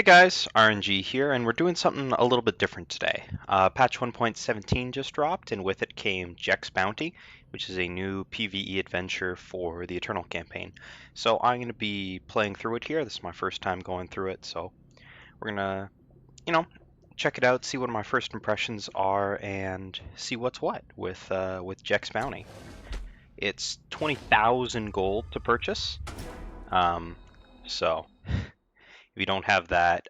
Hey guys, RNG here, and we're doing something a little bit different today. Patch 1.17 just dropped, and with it came Jekk's Bounty, which is a new PvE adventure for the Eternal campaign. So I'm going to be playing through it here. This is my first time going through it, so we're going to, check it out, see what my first impressions are, and see what's what with Jekk's Bounty. It's 20,000 gold to purchase, so if you don't have that,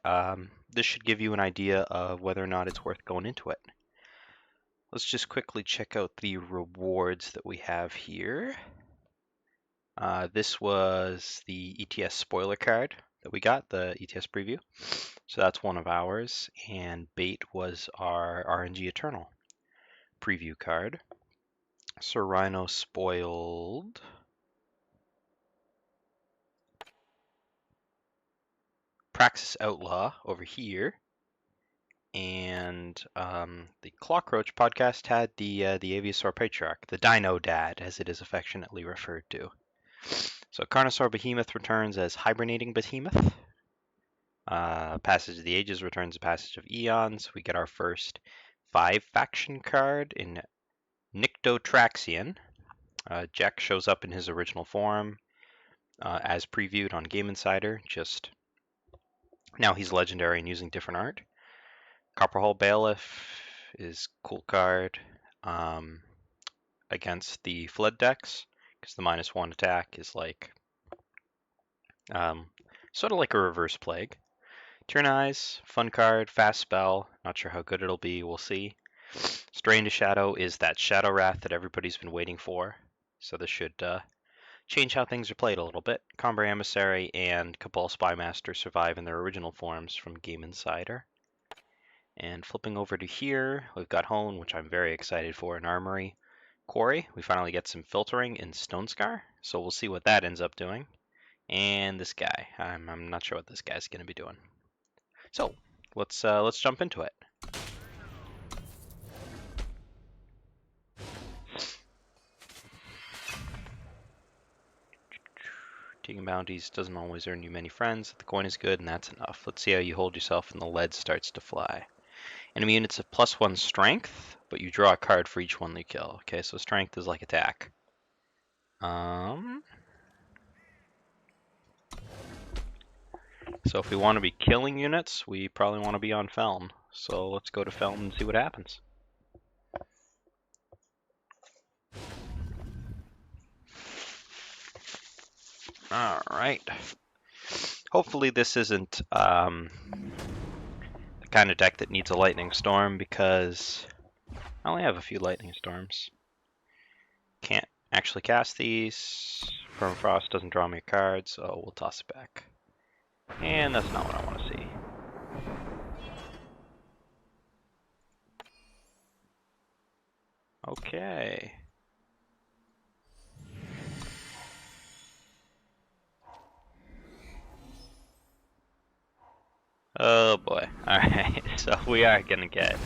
this should give you an idea of whether or not it's worth going into it. Let's just quickly check out the rewards that we have here. This was the ETS spoiler card that we got, the ETS preview. So that's one of ours, and bait was our RNG Eternal preview card. Sir Rhino spoiled. Praxis Outlaw over here, and the Clockroach podcast had the Aviasaur Patriarch, the Dino Dad, as it is affectionately referred to. So Carnosaur Behemoth returns as Hibernating Behemoth. Passage of the Ages returns Passage of Eons. We get our first 5-faction card in Nyctotraxion. Jekk shows up in his original form, as previewed on Game Insider, just now he's legendary and using different art. Copperhull Bailiff is cool card against the Flood decks, because the -1 attack is like sort of like a reverse plague. Tyrannize, fun card, fast spell, not sure how good it'll be, we'll see. Strain to Shadow is that Shadow Wrath that everybody's been waiting for, so this should change how things are played a little bit. Comber Emissary and Cabal Spymaster survive in their original forms from Game Insider. And flipping over to here, we've got Hone, which I'm very excited for, in Armory. Quarry, we finally get some filtering in Stone Scar, so we'll see what that ends up doing. And this guy, I'm not sure what this guy's going to be doing. So let's jump into it. Taking bounties doesn't always earn you many friends. The coin is good, and that's enough. Let's see how you hold yourself when the lead starts to fly. Enemy units have +1 strength, but you draw a card for each one they kill. Okay, so strength is like attack. So if we want to be killing units, we probably want to be on Feln. So let's go to Feln and see what happens. Alright. Hopefully this isn't the kind of deck that needs a Lightning Storm, because I only have a few Lightning Storms. Can't actually cast these. Permafrost doesn't draw me a card, so we'll toss it back. And that's not what I want to see. Okay. Oh boy. Alright, so we are going to get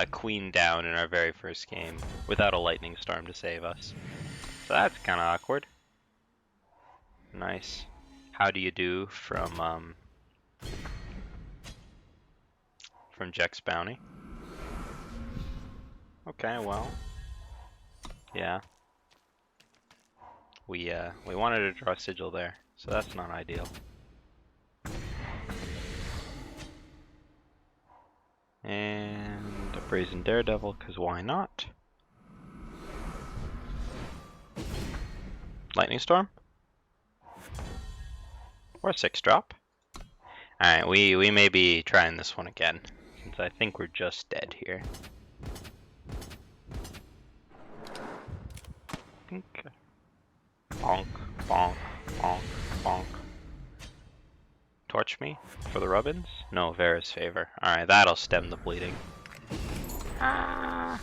Queen down in our very first game without a Lightning Storm to save us. So that's kind of awkward. Nice. How do you do from Jekk's Bounty? Okay, well, yeah. We wanted to draw a sigil there, so that's not ideal. And a Brazen Daredevil, because why not? Lightning Storm? Or a 6-drop. Alright, we may be trying this one again, since I think we're just dead here. Bonk, bonk, bonk, bonk. Torch me for the Rubbins? No, Vera's favor. Alright, that'll stem the bleeding. Alright.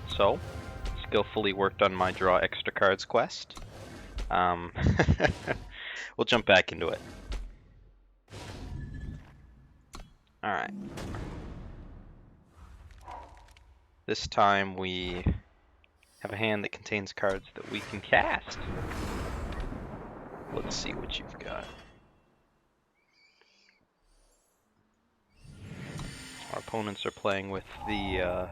So, skillfully worked on my draw extra cards quest. We'll jump back into it. Alright. This time we have a hand that contains cards that we can cast. Let's see what you've got. Our opponents are playing with the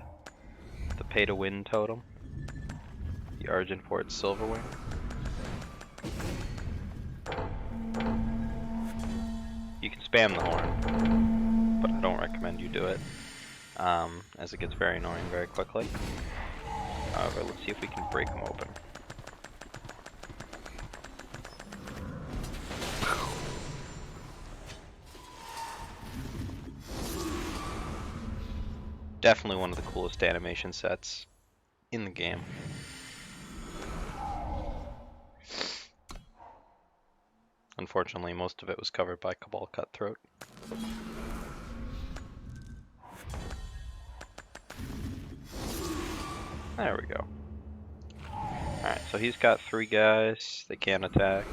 pay-to-win totem, the Argenfort Silverwing. You can spam the horn, but I don't recommend you do it, as it gets very annoying very quickly. However, let's see if we can break them open. Definitely one of the coolest animation sets in the game. Unfortunately, most of it was covered by Cabal Cutthroat. There we go. Alright, so he's got 3 guys. They can't attack.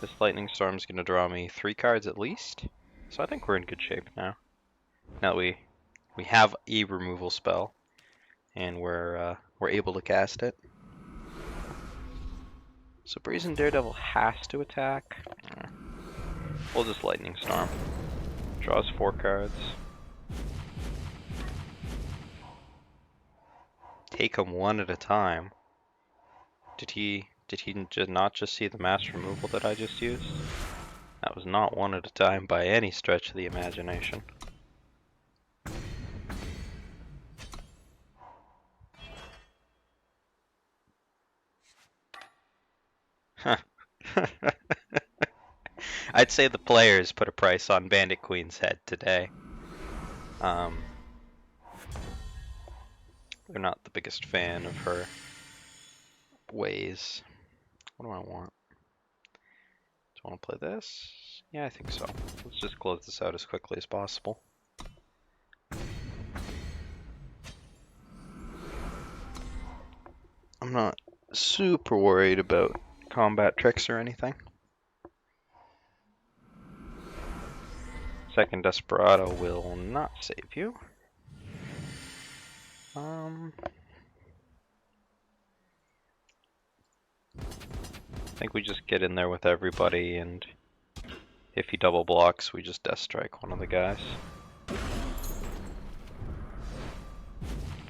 This Lightning Storm's gonna draw me 3 cards at least. So I think we're in good shape now. Now that we have a removal spell, and we're able to cast it. So Brazen Daredevil has to attack. We'll just Lightning Storm. Draws 4 cards. Take them one at a time. Did he not just see the mass removal that I just used? That was not one at a time by any stretch of the imagination. I'd say the players put a price on Bandit Queen's head today. They're not the biggest fan of her ways. What do I want? Do I want to play this? Yeah, I think so. Let's just close this out as quickly as possible. I'm not super worried about combat tricks or anything. Second Desperado will not save you. I think we just get in there with everybody, and if he double blocks, we just Death Strike one of the guys.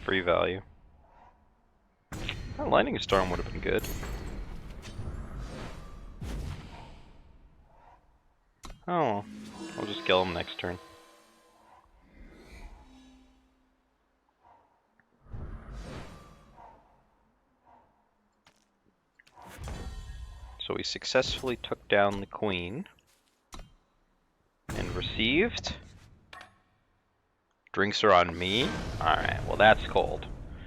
Free value. That Lightning Storm would have been good. Oh, I'll just kill him next turn. So we successfully took down the Queen and received. Drinks are on me? Alright, well that's cold.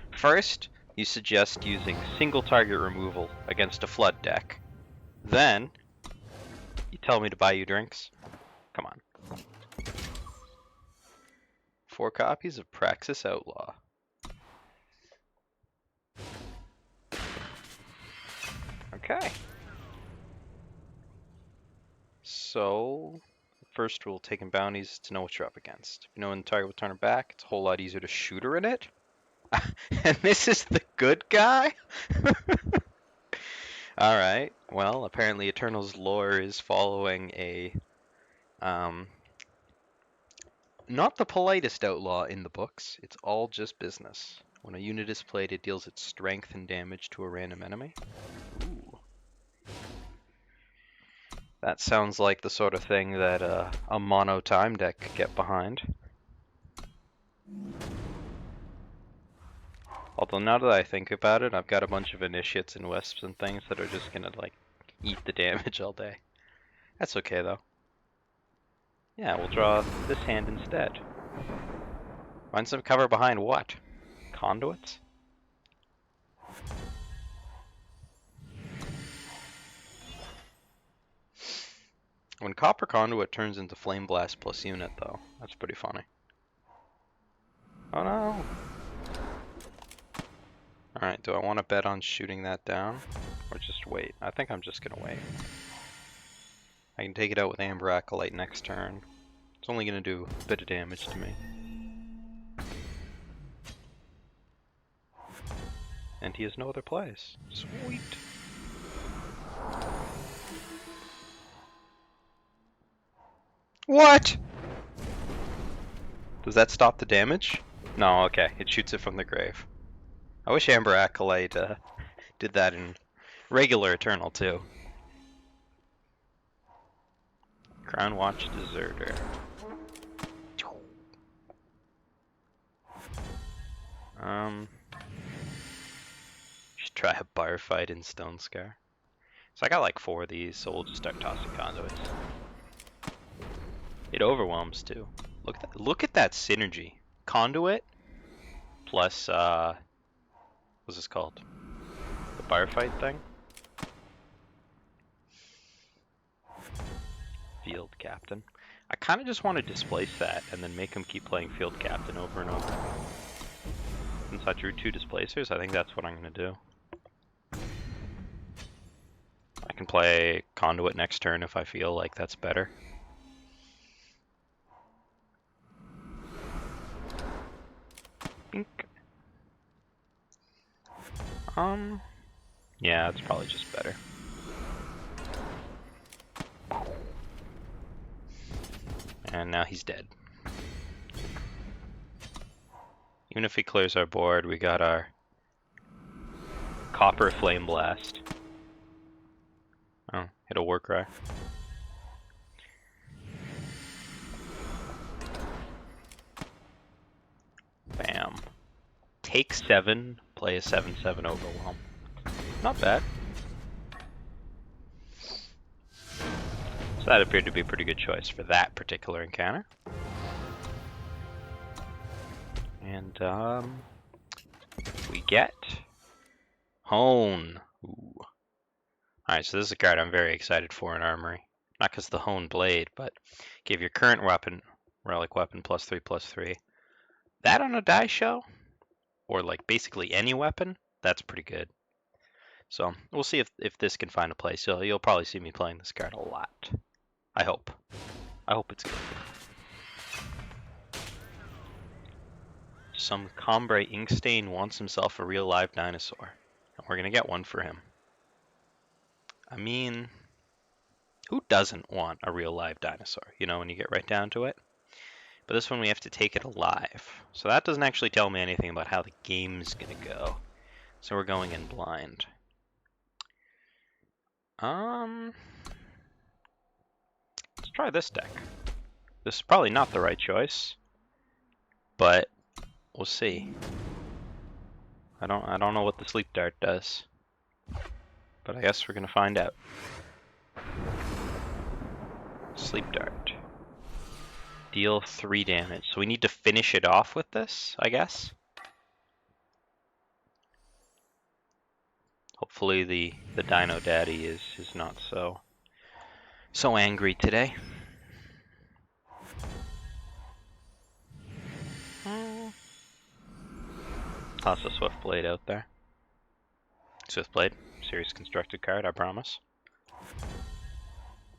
First, you suggest using single target removal against a flood deck. Then, you tell me to buy you drinks? Come on. 4 copies of Praxis Outlaw. Okay. So, first rule taking bounties is to know what you're up against. If you know when the target will turn her back, it's a whole lot easier to shoot her in it. And this is the good guy? Alright, well, apparently Eternal's lore is following a, not the politest outlaw in the books. It's all just business. When a unit is played, it deals its strength and damage to a random enemy. Ooh. That sounds like the sort of thing that a mono time deck could get behind. Although now that I think about it, I've got a bunch of initiates and wisps and things that are just gonna like eat the damage all day. That's okay though. Yeah, we'll draw this hand instead. Find some cover behind what? Conduits? When Copper Conduit turns into Flame Blast plus unit though, that's pretty funny. Oh no! Alright, do I want to bet on shooting that down? Or just wait? I think I'm just gonna wait. I can take it out with Amber Acolyte next turn. It's only gonna do a bit of damage to me. And he has no other plays. Sweet! What? Does that stop the damage? No, okay. It shoots it from the grave. I wish Amber Acolyte did that in regular Eternal too. Crown Watch Deserter. Should try a bar fight in Stone Scar. So I got like 4 of these, so we'll just start tossing conduits. It overwhelms too. Look at that synergy. Conduit plus what's this called? The bar fight thing? Field Captain. I kind of just want to displace that and then make him keep playing Field Captain over and over. Since I drew 2 displacers, I think that's what I'm going to do. I can play Conduit next turn if I feel like that's better. Bink. Yeah, it's probably just better. And now he's dead. Even if he clears our board, we got our Copper Flame Blast. Oh, hit a Warcry. Bam. Take 7, play a 7/7 Overwhelm. Not bad. So that appeared to be a pretty good choice for that particular encounter. And we get Hone. Ooh. Alright, so this is a card I'm very excited for in Armory. Not because the Hone Blade, but give your current weapon, relic weapon, +3/+3. That on a die show, or like basically any weapon, that's pretty good. So we'll see if this can find a place. So you'll probably see me playing this card a lot. I hope. I hope it's good. Some Combray Inkstain wants himself a real live dinosaur. And we're going to get one for him. I mean, who doesn't want a real live dinosaur? You know, when you get right down to it. But this one we have to take it alive. So that doesn't actually tell me anything about how the game's going to go. So we're going in blind. Let's try this deck. This is probably not the right choice, but we'll see. I don't know what the Sleep Dart does, but I guess we're gonna find out. Sleep Dart. Deal 3 damage. So we need to finish it off with this, I guess. Hopefully the Dino Daddy is not so angry today. Toss a Swiftblade out there. Swiftblade, serious constructed card, I promise.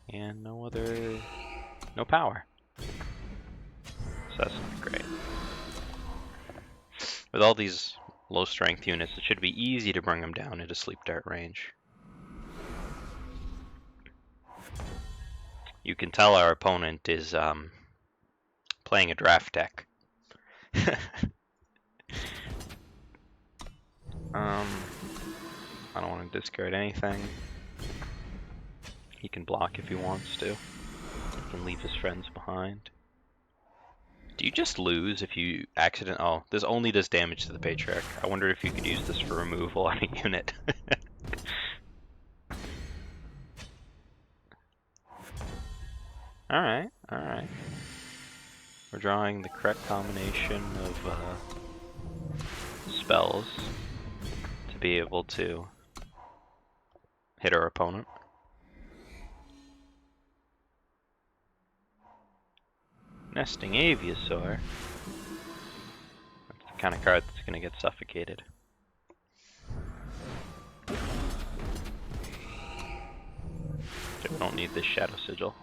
And no power. So that's not great. With all these low strength units, it should be easy to bring them down into Sleep Dart range. You can tell our opponent is playing a draft deck. I don't want to discard anything. He can block if he wants to. He can leave his friends behind. Do you just lose if you accident? Oh, this only does damage to the Patriarch. I wonder if you could use this for removal on a unit. Alright, alright. We're drawing the correct combination of spells to be able to hit our opponent. Nesting Aviasaur. That's the kind of card that's going to get suffocated. So we don't need this Shadow Sigil.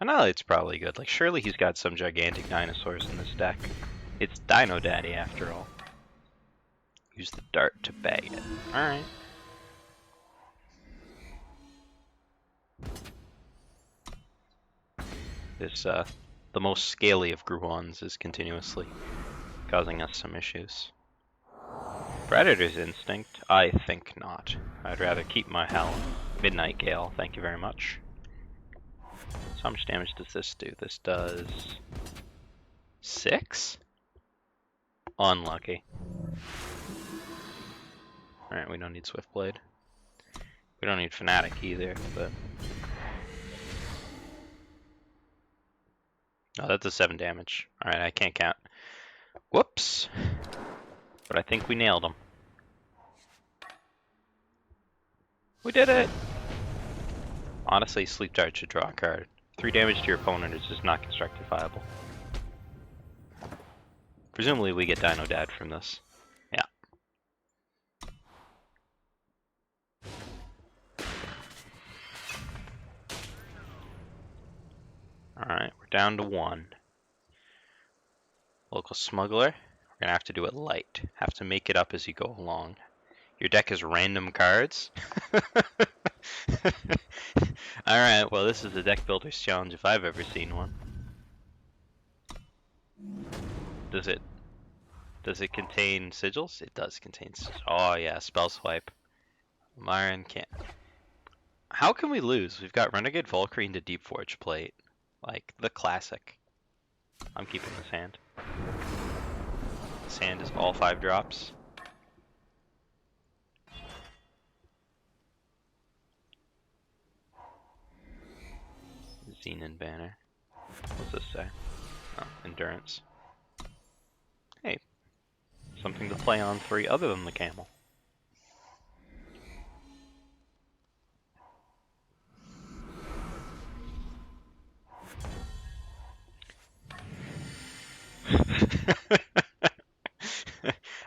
Annihilate's probably good. Like, surely he's got some gigantic dinosaurs in this deck. It's Dino Daddy, after all. Use the dart to bag it. Alright. This, the most scaly of Gruons is continuously causing us some issues. Predator's Instinct? I think not. I'd rather keep my Hell. Midnight Gale, thank you very much. So how much damage does this do? This does 6? Unlucky. Alright, we don't need Swiftblade. We don't need Fanatic either, but... Oh, that does 7 damage. Alright, I can't count. Whoops! But I think we nailed him. We did it! Honestly, Sleep Dart should draw a card. 3 damage to your opponent is just not constructed viable. Presumably we get Dino Dad from this. Yeah. Alright, we're down to 1. Local Smuggler. We're gonna have to do it light. Have to make it up as you go along. Your deck is random cards? Alright, well this is the Deck Builder's Challenge if I've ever seen one. Does it contain sigils? It does contain sigils. Oh yeah, Spell Swipe. Myron can't. How can we lose? We've got Renegade Valkyrie into Deep Forge Plate. Like, the classic. I'm keeping this hand. This hand is all 5 drops. Xenon Banner. What's this say? Oh, Endurance. Hey, something to play on 3 other than the camel.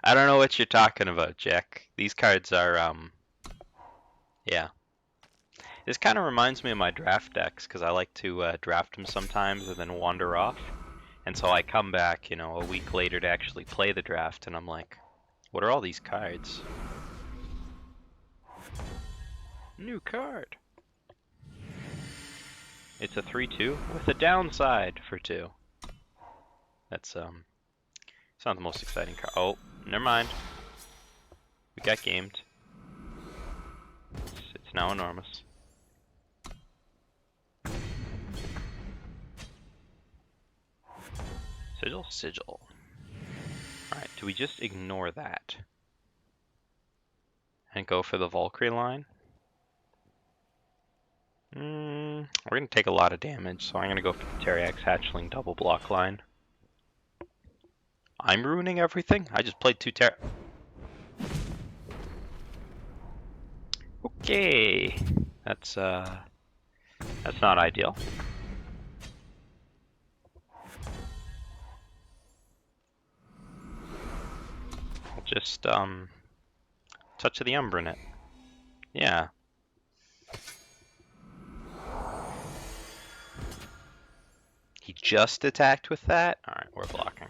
I don't know what you're talking about, Jack. These cards are, yeah. This kind of reminds me of my draft decks, because I like to draft them sometimes and then wander off. And so I come back, you know, a week later to actually play the draft, and I'm like, what are all these cards? New card. It's a 3/2 with a downside for 2. That's, it's not the most exciting card. Oh, never mind. We got gamed. It's now enormous. Sigil? Sigil. Alright, do we just ignore that? And go for the Valkyrie line? We're going to take a lot of damage, so I'm going to go for the Teriax Hatchling double block line. I'm ruining everything? I just played 2 Okay. That's not ideal. I'll just, Touch of the Ember in it. Yeah. He just attacked with that? Alright, we're blocking.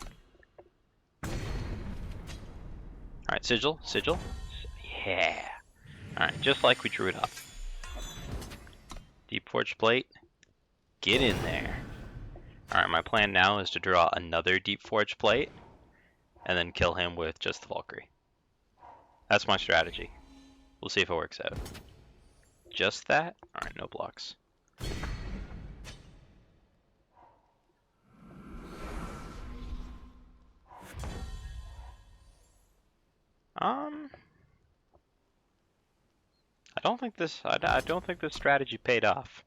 Alright, Sigil, Sigil. Yeah. Alright, just like we drew it up. Deep Forge Plate. Get in there. Alright, my plan now is to draw another Deep Forge Plate and then kill him with just the Valkyrie. That's my strategy. We'll see if it works out. Just that? Alright, no blocks. I don't think this strategy paid off.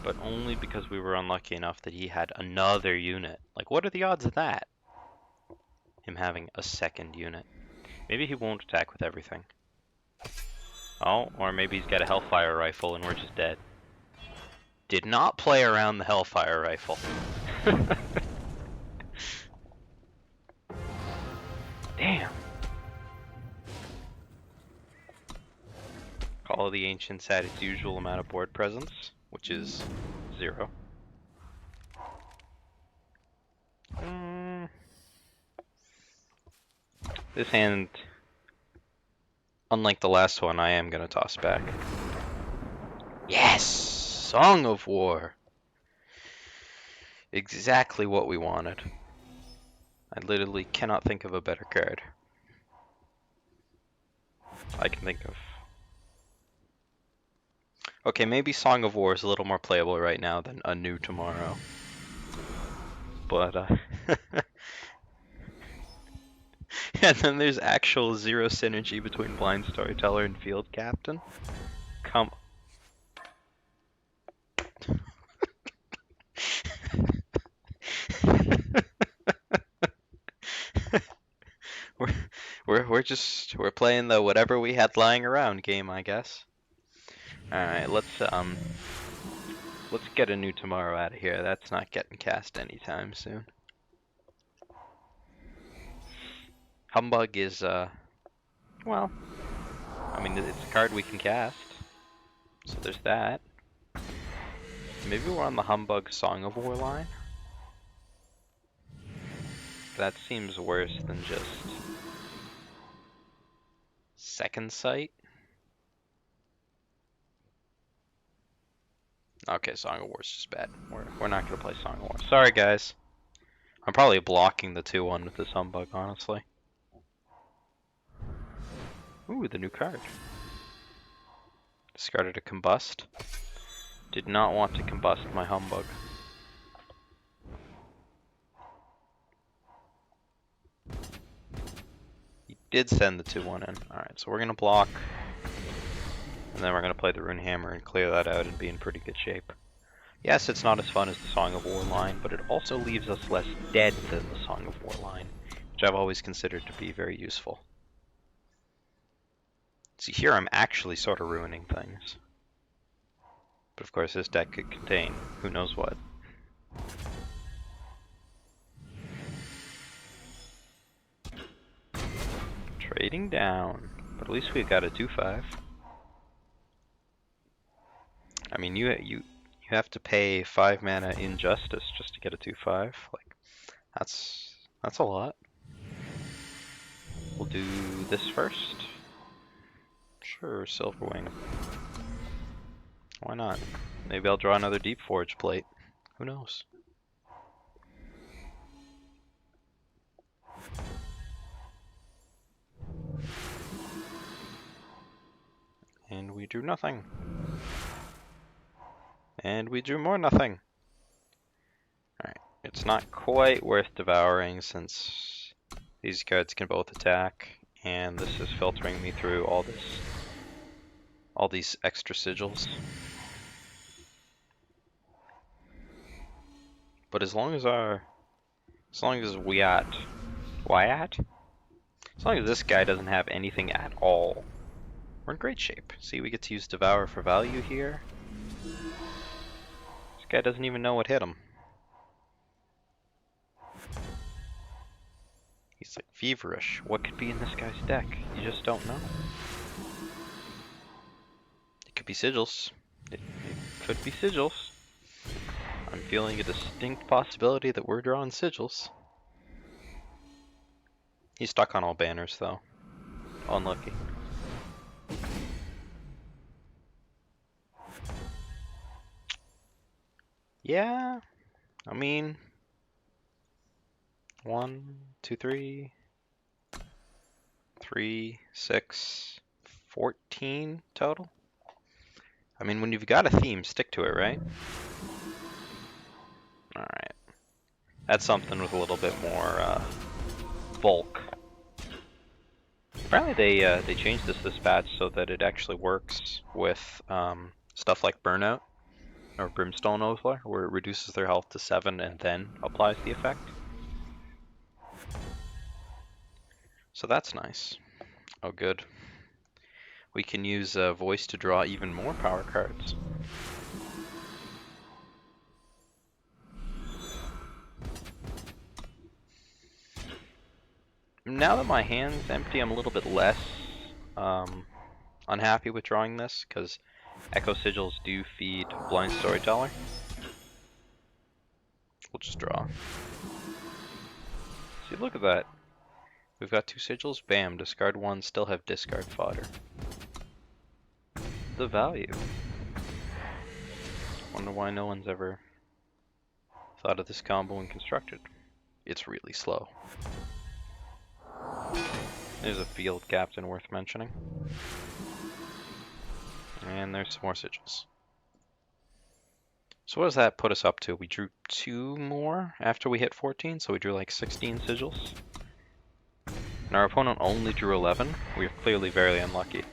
But only because we were unlucky enough that he had another unit. Like, what are the odds of that? Him having a second unit. Maybe he won't attack with everything. Oh, or maybe he's got a Hellfire Rifle and we're just dead. Did not play around the Hellfire Rifle. Damn. Call of the Ancients had its usual amount of board presence, which is 0. This hand, unlike the last one, I am going to toss back. Yes! Song of War! Exactly what we wanted. I literally cannot think of a better card. I can think of... Okay, maybe Song of War is a little more playable right now than A New Tomorrow. But, and then there's actual zero synergy between Blind Storyteller and Field Captain. Come... we're playing the whatever we had lying around game, I guess. Alright, let's get A New Tomorrow out of here. That's not getting cast anytime soon. Humbug is, well, I mean, it's a card we can cast. So there's that. Maybe we're on the Humbug Song of War line? That seems worse than just Second Sight. Okay, Song of War's just bad. We're not gonna play Song of War. Sorry, guys. I'm probably blocking the 2-1 with this Humbug, honestly. Ooh, the new card. Discarded a Combust. Did not want to combust my Humbug. He did send the 2-1 in. Alright, so we're gonna block. And then we're gonna play the Rune Hammer and clear that out and be in pretty good shape. Yes, it's not as fun as the Song of War line, but it also leaves us less dead than the Song of War line, which I've always considered to be very useful. See, here I'm actually sort of ruining things. But of course this deck could contain who knows what. Trading down, but at least we've got a 2/5. I mean, you have to pay 5 mana Injustice just to get a 2/5. Like, that's a lot. We'll do this first. Sure, Silverwing. Why not? Maybe I'll draw another Deep Forge plate. Who knows? And we drew nothing. And we drew more nothing. Alright, it's not quite worth devouring since these cards can both attack, and this is filtering me through all these extra sigils. But as long as this guy doesn't have anything at all, we're in great shape. See, we get to use Devour for value here. This guy doesn't even know what hit him. He's like feverish. What could be in this guy's deck? You just don't know. It could be sigils. It could be sigils. I'm feeling a distinct possibility that we're drawing sigils. He's stuck on all banners though. Unlucky. Yeah, I mean, 1, 2, 3, 3, 6, 14 total. I mean, when you've got a theme, stick to it, right? Alright. That's something with a little bit more bulk. Apparently they changed this patch so that it actually works with stuff like Burnout or Brimstone Oathler, where it reduces their health to 7 and then applies the effect. So that's nice. Oh good. We can use voice to draw even more power cards. Now that my hand's empty, I'm a little bit less unhappy with drawing this, because Echo Sigils do feed Blind Storyteller. We'll just draw. See, look at that. We've got 2 sigils, bam, discard 1, still have discard fodder. The value. Wonder why no one's ever thought of this combo and constructed. It's really slow. There's a field captain worth mentioning. And there's some more sigils. So what does that put us up to? We drew 2 more after we hit 14, so we drew like 16 sigils. And our opponent only drew 11. We are clearly very unlucky.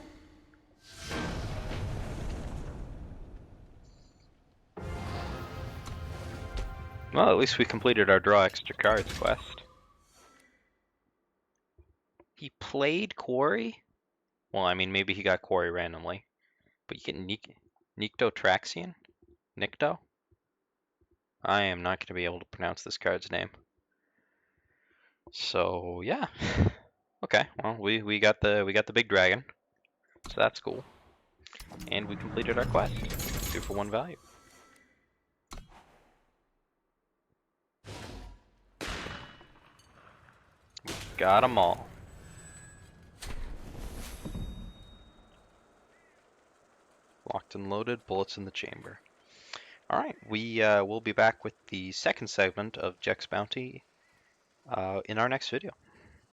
Well, at least we completed our draw extra cards quest. He played Quarry? Well, I mean, maybe he got Quarry randomly. But you get Nyctotraxian? Nycto? I am not going to be able to pronounce this card's name. So, yeah. Okay, well, we got the big dragon. So that's cool. And we completed our quest. 2 for 1 value. Got them all. Locked and loaded, bullets in the chamber. Alright, we'll be back with the second segment of Jekk's Bounty in our next video.